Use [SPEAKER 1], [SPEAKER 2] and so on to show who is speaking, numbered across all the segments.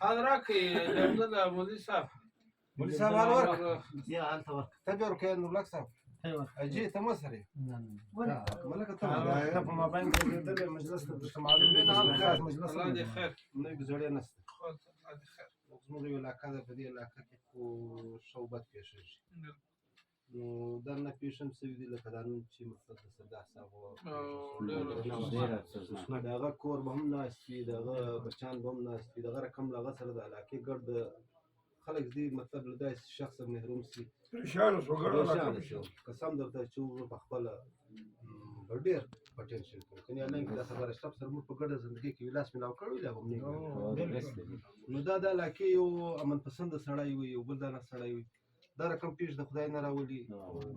[SPEAKER 1] هذا راكي عبد الله مولي صاحب
[SPEAKER 2] مولي صاحب هذا ورك
[SPEAKER 3] يا هل تورك
[SPEAKER 2] تبي ورك انه لك صاحب
[SPEAKER 3] ايوه
[SPEAKER 2] اجيت مصري
[SPEAKER 3] وين
[SPEAKER 2] ملك ترى ما بين كده مجلس التمارين بين هذا مجلس
[SPEAKER 1] الله يدي خير
[SPEAKER 2] نيجي زوري ناس
[SPEAKER 1] الله يدي خير
[SPEAKER 2] مزمور ولا كذا بدي لا كيكو شوبات فيش نو دارنا فيشم سوي لك هذا شيء مقصد صدق حسابه دغه کور به هم ناستي دغه بچان به هم ناستي دغه رقم لا غسر د علاقه ګرد خلک دې مطلب لدای شخص محروم سي
[SPEAKER 4] پریشان شو ګرځول
[SPEAKER 2] قسم درته چې په خپل ډېر پټنشل کني الله کې دا خبره شپ سره موږ په ګډه ژوندۍ کې ولاس ملاو کړو لا هم نه نو دا د علاقه یو امن پسند سړی وي یو بل دانه سړی وي دا رقم پیش د خدای نه راولي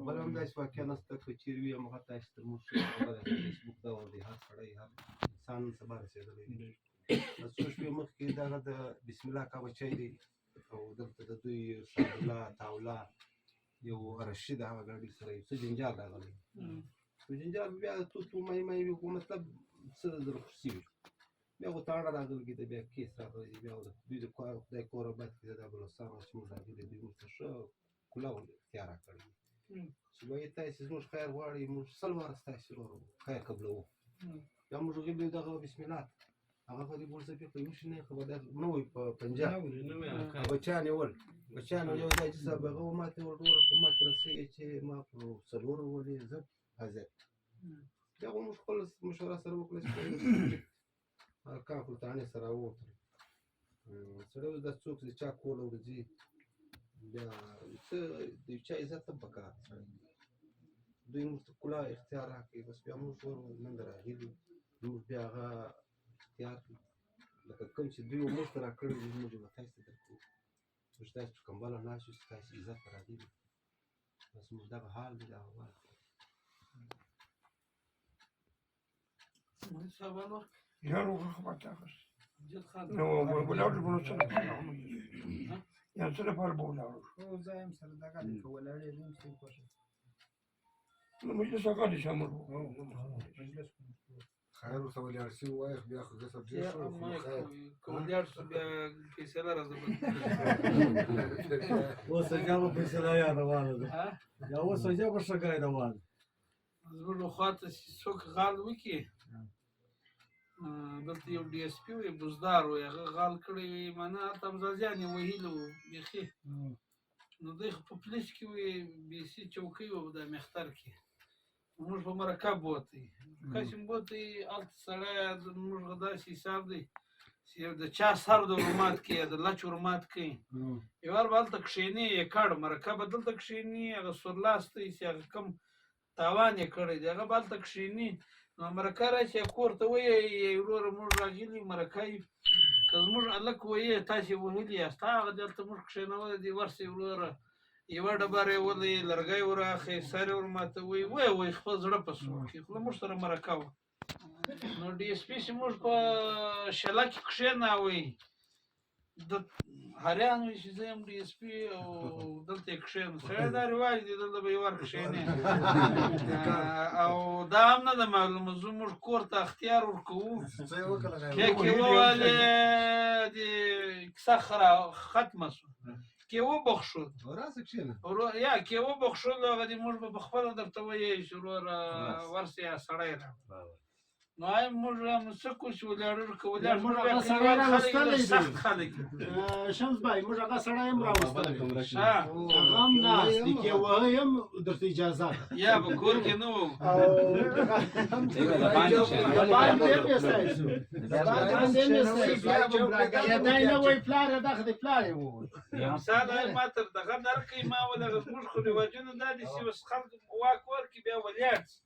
[SPEAKER 2] بل هم داسې واقعیا نسته که چیر وي هغه تاسو تر موږ خبره فیسبوک دا ور دي هر سړی هر انسان سبا رسېدلی دی د څو شپې مخکې دغه د بسم الله کا بچی دی او دلته د دوی سعدالله تاولا یو رشید هغه ګاډي سره یو څه جنجال راغلی جنجال بیا تو مای وي مطلب څه د خوشي وي بیا خو تاړه راغلی د بیا کیس راغلی بیا د دوی د خدای کور بعد کې د بلوچستان چې موږ راغلي دوی موږ ته ښه کلاو تیاره کړې چې وایي تاسې زموږ خیر غواړئ موږ سل واره ستاسې خیر قبلوو بیا موږ غلي دغه بسم الله هغه په دې بورسه کې په یو شي نه خبر نه وي په پنجاب بچیان یو ځای چې صاحب هغه ما ته ورته په ما ته رسېږي چې ما په څلور ولې زه حاضر بیا خو موږ خپل مشوره سره وکړه چې کار پلتانې سره ووتل سړی اوس دا څوک چې چا کور ورځي بیا څه د یو چا عزت هم پکار دوی موږ ته کلا اختیار راکړي بس بیا موږ نن راغلي موږ بیا هغه اختیار کړي لکه کوم چې دوی موږ ته راکړي دي موږ به تاسو ته درکړو موږ تاسو په کمبله ناست یو ستاسو عزت ته راغلي بس موږ دغه حال دی دغه حال
[SPEAKER 1] مولي صاحب هذا
[SPEAKER 4] یا نو خبر تاخذ
[SPEAKER 1] جد خان
[SPEAKER 4] نو ولاړ په نو څه یا څه په بولاړ
[SPEAKER 3] او زایم سره دغه د ولاړې زم څه کوشه
[SPEAKER 4] نو مجلس هغه دي شامل
[SPEAKER 3] مجلس
[SPEAKER 2] خیر ورته ولاړ شي وایي بیا خو زه ډېر شو خیر
[SPEAKER 1] کولیار شو بیا فیصله راځي
[SPEAKER 5] اوس هغه فیصله یا روانه ده یا اوس هغه شګای روانه
[SPEAKER 1] زموږ خواته څوک غال وکړي دلته یو ډي اس پي وي بزدار وي هغه غال کړی وي معنی هلته امزازیان یې وهلي وو بیخي نو دوی خو په پولیس کې وي بي سي چوکۍ وه د مختر کې موږ په مرکب بوتئ کاشم بوتئ هلته سړی زموږ داسې حساب دی چې د چا سر د ورمات کوي د لچ ورمات کوي یو وار به هلته کښېني یې کړ مرکب به دلته کښېني هغه سورلاستی چې هغه کوم تاوان یې کړی دی هغه به هلته کښېني نو مرکه راشي کور ته وایي وروره موږ راغلي مرکه یې که زموږ هلک وایي تاسې وهلي یاست هغه دلته موږ کښېنولی دی ورسئ وروره یوه ډبره یې ولئ لرګی ور اخی سر یې ور ماتوئ وایي خپل زړه په سوړ کړي خو له موږ سره مرکه وه نو ډي اس پي چې موږ په شله کې کښېناوئ د هریان وي چې زه یم ډي اس پي او دلته یې کښېنم سړی دا رواج دی دلته به یې ور کښېنې او دا هم نه ده معلومه زموږ کور ته اختیار ورکوو کې وویلې د کیسه ختمه شوه کې وبخښود یا کې وبخښود هغه دې موږ به پخپله درته ویې چې وروره ورسې سړی راغله نو آی موږ هم څه کوو چې ولاړ که ولاړ
[SPEAKER 3] موږ هغه سړی راوستلی
[SPEAKER 1] سخت خلک
[SPEAKER 3] شمس بای موږ هغه سړی هم راوستلی هغه هم ناست دی کې وهی هم درته اجازه ده
[SPEAKER 1] یا په کور کې نه وو
[SPEAKER 3] د باندې یې پیستی شو د باندې یې پیستی شو دی نه وایي پلار یې دغه دی پلار یې ووایي
[SPEAKER 1] مثال ما تر دغه درکوي ما ودغه زموږ خو رواجونه دا دي چې اوس خلک واک ورکړي بیا ولاړ شي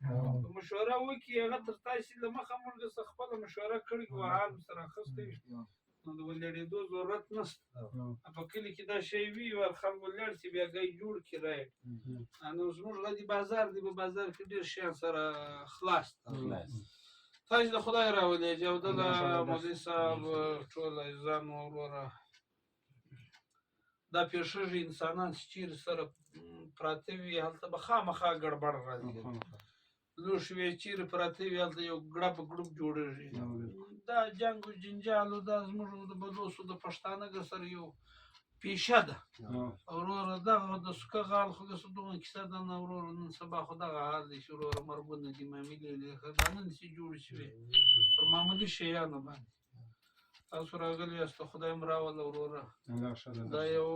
[SPEAKER 1] مشوره وکړي هغه تر تاسې له مخه موږ څه خپله مشوره کړې وي حال سره اخیستی وي نو د ولاړېدو ضرورت نشته په کلي کې دا شی وي ور خلک ولاړ شي بیا ګی جوړ کړي رایې نو زموږ غدي بازار دی په بازار کې ډېر شیان سره خلاص تاسې د خدای راولېږي او دله مولوي صاحب ټول عزیزان وروره دا پیښیږي انسانان چې چیرې سره پراته وي هلته به خامخا ګړبړ راځي لوښ وی چیرې پراته وي هلته یو ګړپ ګړوپ جوړېږي دا جنګ او جنجال او دا زموږ د بلوڅو د پښتانه سره یو پیشه ده وروره دغه د سکه غال خو داسې دغه کیسه ده نه وروره نن سبا خو دغه حال دی چې وروره مرګونه دي معاملې دا نن چې جوړې شوې پر معمولي شیانو باندې تاسو راغلي یاست خدای مو راوله وروره دا یو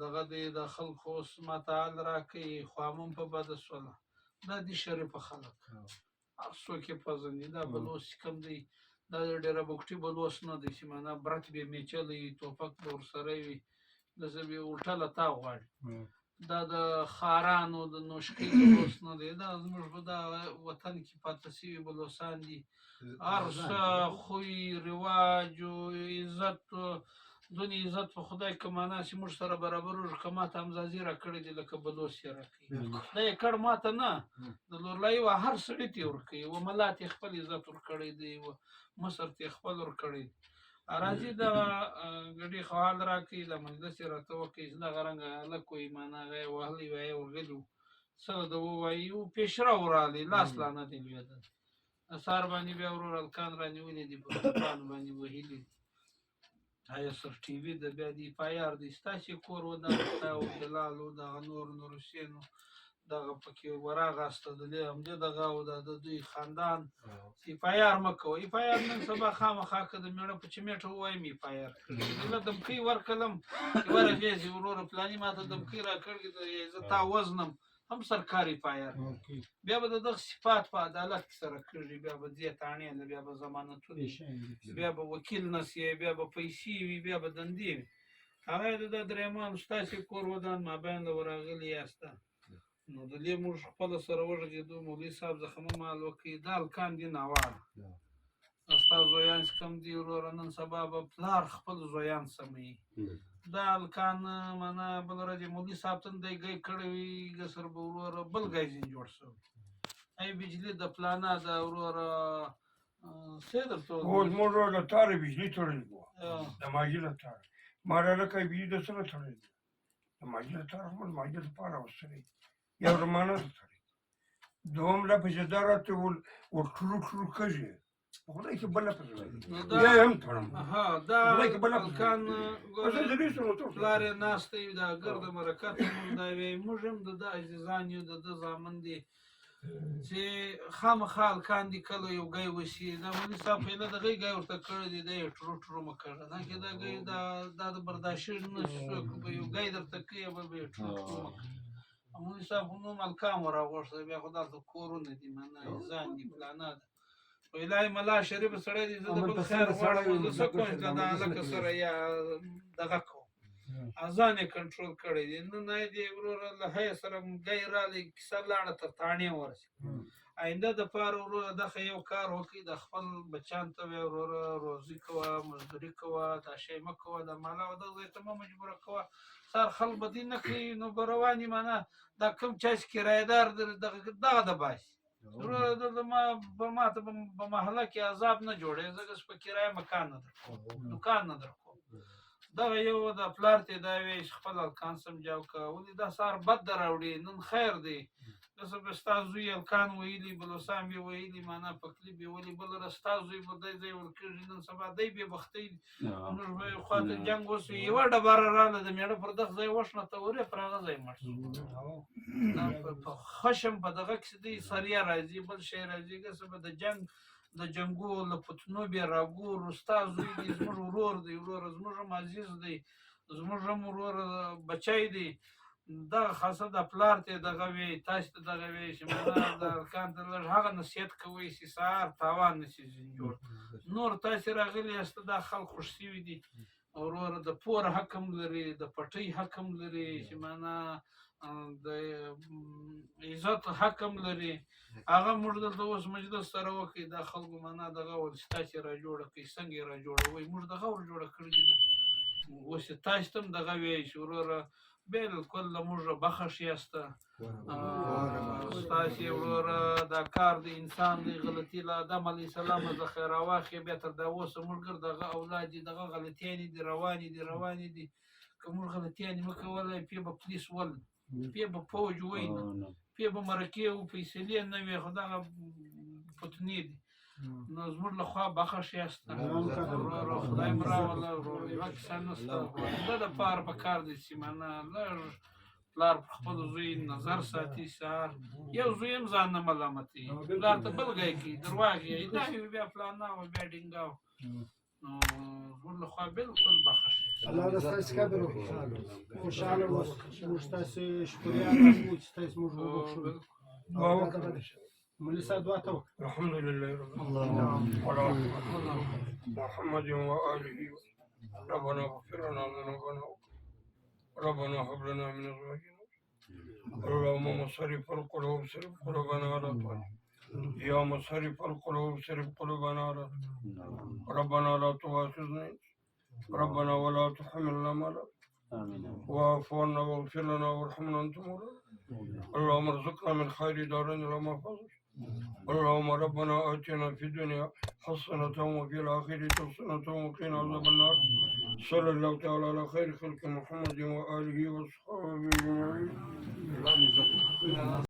[SPEAKER 1] دغه دی د خلکو اوس ماته حال راکوي خوامم په بده سوله دا دي شریفه خلک هر څوک یې پېژني دا بلوڅ کم دی دا ډېره بوکټي بلوڅ نه دی چې معنا برت به یې میچلی ټوپک به ورسره وي داسې به یې الټه له تا غواړي دا د خارانو د نوشکۍ بلوڅ نه دی دا زموږ په دا وطن کې پاتې شوي بلوڅان دي هر څه خوی رواج او عزت دونې عزت په خدای که معنا چې موږ سره برابر وژو که ماته همزازي راکړی دي لکه بلوڅ یې راکوي دا یې کړ ماته نه د لورلایي و هر سړي ته یې ورکوي و ملا ته یې خپل عزت ورکړی دی و مصر ته یې خپل ورکړی دی راځي دغه ګډې خو حال راکوي دا مجلس یې راته وکړي چې دغه رنګه هلک وایي معنا هغه یې وهلی وایي ورغلي وو څه د ووایي و پیشرو راغلی لاس لا نه دی لوېدلی سهار باندې بیا ورور هلکان رانیولي دي په دوکان باندې وهلي دي سر ټي وي د بیا د پایار دی ستاسې کور و دغه ستا و بلال و دغه نور حسین و دغه پکې وراغاسته د همدې دغه او د دوی خاندان پایار مه کوئ پایار نن سبا خامخا که د مېړه په چمیټه ووایم پایار کړي زه دمکۍ ورکړلم چې ورغېږي وروره پلاني ماته دمکۍ راکړې زه تا وزنم هم سرکاري پایار بیا به د دغه صفات په عدالت کې سره کېږي بیا به ځې تاڼې نه بیا به ضمانتونه بیا به وکیل نسي بیا به پیسې وي بیا به دندې وي هغه د دا درېیمان ستاسې کور ودان مابین له ورغلي یاسته نو د دې موږ خپله سره وغږېدو مولوي صاحب څخه مه مال وکړئ دا هلکان دي ناوړه ستا زویان چې کوم دي وروره نن سبا به پلار خپل زویان سموي دا هلکان معنا بله ورځ یې مولوي صاحب ته دی ګی کړی وي ګسر به وروره بل ګی ځینې جوړ شوی ای بجلي د پلانه د وروره څه درته
[SPEAKER 4] اوس موږ له تارې بجلي تړلې وه د ماجي له تارې ما راله کوي بجلي د سره تړلې د ماجي له تارې خپل ماجي لپاره وستړی یو رمانه ته تړلې دوم له پسې دا راته ور ټرو ټرو کږي خدای کې بله پسې بیا یې هم تړم
[SPEAKER 1] دا هلکان پلار یې ناستی وي دا ګرده مرکه ته موږ دا وایي موږ هم د ده عزیزان یو د ده زامن دي چې خامخا هلکان دي کله یو ګی وسي دا مولي صاحب پهله د هغې ګی ورته کړی دی دی یې ټرو ټرو مه کړه دا کې دا ګی دا د برداشت نه څوک به یو ګی درته کوي بل به یې ټرو ټرو مه کړه مولي صاحب خو نوم هلکان وراغوښته بیا خو دلته کورونه دي معنا ځان دي پلانه ده الهي ملا شریف سړی دی زه د بل خیر غواړم زه څه کوم چې د هلکه سره یا دغه کوم ځان یې کنټرول کړی دی نن یې دی وروره له هغې سره ګی رالی کیسه لاړه تر تاڼې ورسېده آینده دپاره وروره دغه یو کار وکړي د خپل بچیان ته وایه وروره روزي کوه مزدوري کوه دا شی مه کوه د مالا او دغه ځای ته مه مجبوره کوه سر خلک به دې نه کوي نو به روان معنا دا کوم چا چې کرایهدار دغه د باسي وروره دلته ماته په محله کې عذاب نه جوړوي ځکه چې په کرایه مکان نه درکوم دوکان نه درکوم دغه یو د پلار ته دا وایي چې خپل هلکان سمجاو که ولې دا سهار بد در راوړي نن خیر دی داسې به ستا زوی هلکان ویلي بلوڅان به ویلي معنا پکلي به ویلي بله ورځ ستا زوی به دی ځای ورکېږي نن سبا دی بې بختۍ موږ به یو خواته جنګ وسو یوه ډبره راغله د مېړه پر دغه ځای وشنه ته ورې پر هغه ځای مړ شو په خشم په دغه کښې دی سریه راځي بل شی راځي ګسه به د جنګ د جنګو له پتنو بیا راګورو ستا زوی دی زموږ ورور دی وروره زموږ هم عزیز دی زموږ هم وروره بچی دی دغه خاصه د پلار ته دغه وایي تاسې ته دغه وایي چې معنا د هلکان ته لږ هغه نصیحت کوئ چې سهار تاوان نه شي ځینې جوړ نور تاسې راغلي یاست دا خلک خوښ شوي دي وروره د پور حق هم لري د پټۍ حق هم لري چې معنا د عزت حق هم لري هغه موږ دلته اوس مجلس سره وکړي دا خلکو معنا دغه ول چې تاسې را جوړه کړئ څنګه یې را جوړوئ موږ دغه ور جوړه کړې ده اوس یې تاسې ته هم دغه وایي چې وروره بالکل له موږه بخښ یاسته ستاسې وروره دا کار د انسان دی غلطي له آدم علیه السلام نه څخه راواخلې بیا تر دا اوسه موږ دغه اولاد دي دغه غلطیانې دي روانې دي که موږ غلطیانې مه کولی پې به پولیس ول پې به فوج وی نه پې به مرکې و فیصلې نه وي خو دغه فتنې دي نو زموږ له خوا بخښ یاست ورور خدای مو راوله ورور یوه کیسه نشته ده دپاره په کار دی چې منه لږ پلار پر خپل زوی نظر ساتي سهار یو زوی هم ځان نه ملامتوي پلار ته بلګی کوي درواغ یې دا وي بیا فلانه وه بیا ډینګه وه نو زموږ له خوا بالکل بخښ
[SPEAKER 3] الله دې ستاسې قدر وکړي خوشحاله اوسئ موږ ستاسې شکریه کوو چې تاسې موږ وبخښو
[SPEAKER 4] دعا وکړه.
[SPEAKER 3] مولوي صاحب دعا ته وکړه
[SPEAKER 4] الحمد لله رب العالمين وعلى محمد وآله ربنا اغفر لنا ذنوبنا ربنا هب لنا من ازواجنا اللهم مصرف القلوب صرف قلوبنا على طاعتك يا مصرف القلوب صرف قلوبنا على طاعتك ربنا لا تؤاخذنا ربنا ولا تحملنا ما لا واعف عنا واغفر لنا وارحمنا انت مولانا اللهم ارزقنا من خير دارنا لما فضل اللهم ربنا آتنا في الدنيا حسنة وفي الآخرة حسنة وقنا عذاب النار صلى الله تعالى على خير خلق محمد وآله وصحبه أجمعين